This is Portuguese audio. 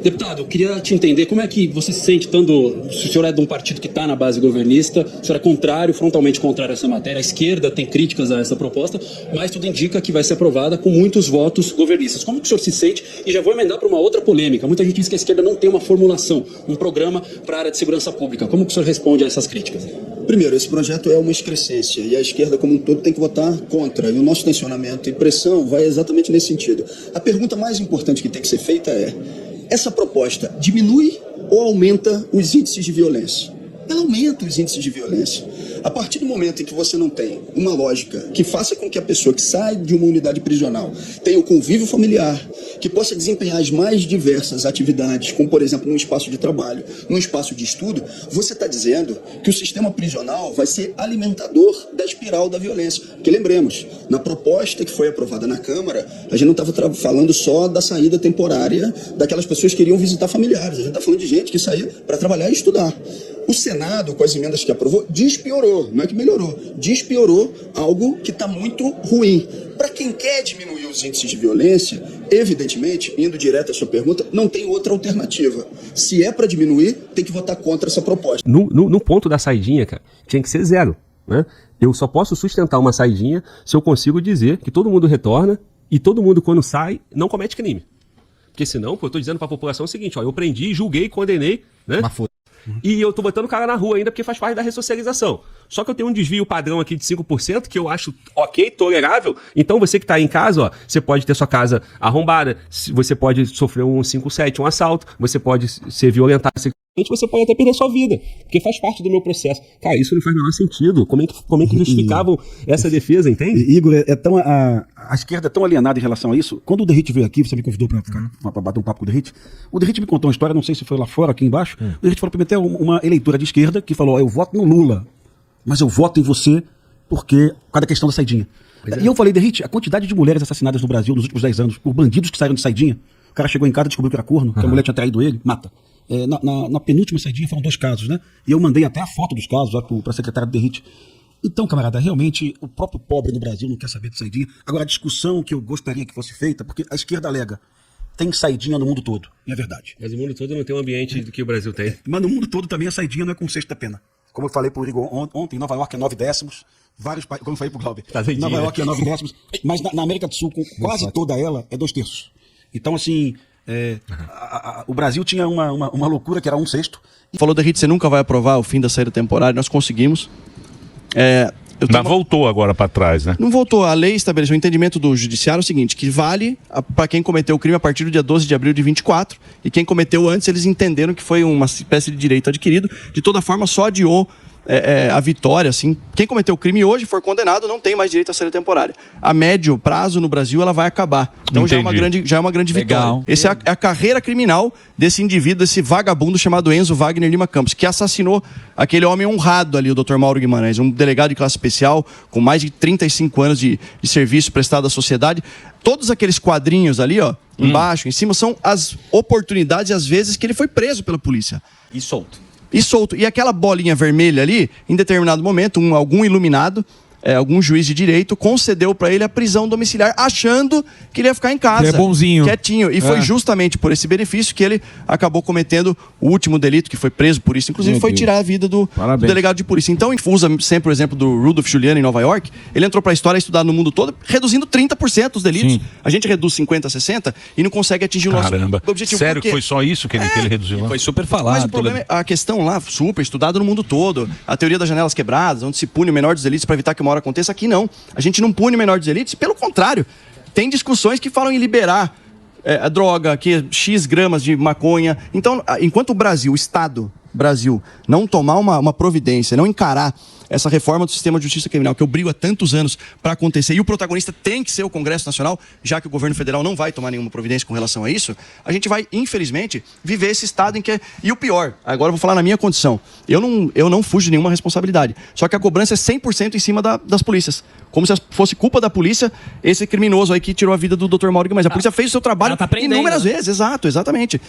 Deputado, eu queria te entender como é que você se sente estando, se o senhor é de um partido que está na base governista, o senhor é contrário, frontalmente contrário a essa matéria, a esquerda tem críticas a essa proposta, mas tudo indica que vai ser aprovada com muitos votos governistas. Como que o senhor se sente? E já vou emendar para uma outra polêmica. Muita gente diz que a esquerda não tem uma formulação, um programa para a área de segurança pública. Como que o senhor responde a essas críticas? Primeiro, esse projeto é uma excrescência e a esquerda como um todo tem que votar contra. E o nosso tensionamento e pressão vai exatamente nesse sentido. A pergunta mais importante que tem que ser feita é: essa proposta diminui ou aumenta os índices de violência? Ela aumenta os índices de violência. A partir do momento em que você não tem uma lógica que faça com que a pessoa que sai de uma unidade prisional tenha o convívio familiar, que possa desempenhar as mais diversas atividades, como por exemplo num espaço de trabalho, num espaço de estudo, você está dizendo que o sistema prisional vai ser alimentador da espiral da violência. Porque lembremos, na proposta que foi aprovada na Câmara, a gente não estava falando só da saída temporária daquelas pessoas que iriam visitar familiares, a gente está falando de gente que saía para trabalhar e estudar. O Senado, com as emendas que aprovou, despiorou, não é que melhorou, despiorou algo que está muito ruim. Para quem quer diminuir os índices de violência, evidentemente, indo direto à sua pergunta, não tem outra alternativa. Se é para diminuir, tem que votar contra essa proposta. No ponto da saidinha, cara, tinha que ser 0, né? Eu só posso sustentar uma saidinha se eu consigo dizer que todo mundo retorna e todo mundo, quando sai, não comete crime. Porque senão, pô, eu tô dizendo para a população o seguinte, ó, eu prendi, julguei, condenei, né? E eu tô botando o cara na rua ainda porque faz parte da ressocialização. Só que eu tenho um desvio padrão aqui de 5% que eu acho ok, tolerável. Então você que tá aí em casa, ó, você pode ter sua casa arrombada, você pode sofrer um 5-7, um assalto, você pode ser violentado sexualmente, você pode até perder sua vida, porque faz parte do meu processo. Cara, isso não faz o menor sentido. Como é que justificavam essa defesa, entende? Igor, a esquerda é tão alienada em relação a isso. Quando o Derrite veio aqui, você me convidou para bater um papo com o Derrite me contou uma história, não sei se foi lá fora, aqui embaixo. O Derrite falou para mim até uma eleitora de esquerda que falou: eu voto no Lula, mas eu voto em você porque por causa da questão da saidinha. E eu falei: Derrite, a quantidade de mulheres assassinadas no Brasil nos últimos 10 anos por bandidos que saíram de saidinha, o cara chegou em casa e descobriu que era corno, que a mulher tinha traído ele, mata. Na penúltima saidinha foram 2 casos, né? E eu mandei até a foto dos casos para a secretária do Derrite. Então, camarada, realmente o próprio pobre no Brasil não quer saber de saidinha. Agora, a discussão que eu gostaria que fosse feita, porque a esquerda alega, tem saidinha no mundo todo, e é verdade. Mas o mundo todo não tem um ambiente do que o Brasil tem. Mas no mundo todo também a saidinha não é com o sexto da pena. Como eu falei pro Igor ontem, em Nova York é 9 décimos, vários países, como eu falei pro Glauber, Nova York é 9 décimos, mas na América do Sul, com quase toda ela, é 2/3. Então, assim, o Brasil tinha uma loucura que era 1/6. Falou da Derrite, você nunca vai aprovar o fim da saída temporária, nós conseguimos. Mas voltou agora para trás, né? Não voltou. A lei estabeleceu o entendimento do judiciário o seguinte, que vale para quem cometeu o crime a partir do dia 12 de abril de 24, e quem cometeu antes, eles entenderam que foi uma espécie de direito adquirido. De toda forma, só adiou a vitória, assim. Quem cometeu o crime hoje for condenado não tem mais direito à saída temporária. A médio prazo no Brasil ela vai acabar. Então já é uma grande vitória. Essa é a carreira criminal desse indivíduo, desse vagabundo chamado Enzo Wagner Lima Campos, que assassinou aquele homem honrado ali, o Dr. Mauro Guimarães, um delegado de classe especial com mais de 35 anos de serviço prestado à sociedade. Todos aqueles quadrinhos ali, ó, embaixo, em cima, são as oportunidades e as vezes que ele foi preso pela polícia. E solto. E aquela bolinha vermelha ali, em determinado momento, algum iluminado, algum juiz de direito, concedeu para ele a prisão domiciliar, achando que ele ia ficar em casa. Ele é bonzinho. Quietinho. E foi justamente por esse benefício que ele acabou cometendo o último delito, que foi preso por isso. Inclusive, foi tirar a vida do delegado de polícia. Então, usa sempre o exemplo do Rudolph Giuliani em Nova York. Ele entrou para a história estudado no mundo todo, reduzindo 30% os delitos. Sim. A gente reduz 50%, 60% e não consegue atingir o nosso objetivo. Sério que foi só isso que ele reduziu lá? Foi super falado. Mas o problema é a questão lá, super estudada no mundo todo. A teoria das janelas quebradas, onde se pune o menor dos delitos para evitar que uma hora aconteça. Aqui não. A gente não pune o menor dos delitos. Pelo contrário, tem discussões que falam em liberar a droga, que X gramas de maconha. Então, enquanto o Estado Brasil, não tomar uma providência, não encarar essa reforma do sistema de justiça criminal, que eu brigo há tantos anos para acontecer, e o protagonista tem que ser o Congresso Nacional, já que o governo federal não vai tomar nenhuma providência com relação a isso, a gente vai, infelizmente, viver esse estado em que... E o pior, agora eu vou falar na minha condição, eu não fujo de nenhuma responsabilidade, só que a cobrança é 100% em cima das polícias, como se fosse culpa da polícia esse criminoso aí que tirou a vida do Dr. Mauro Guimarães. A polícia fez o seu trabalho inúmeras vezes, exatamente.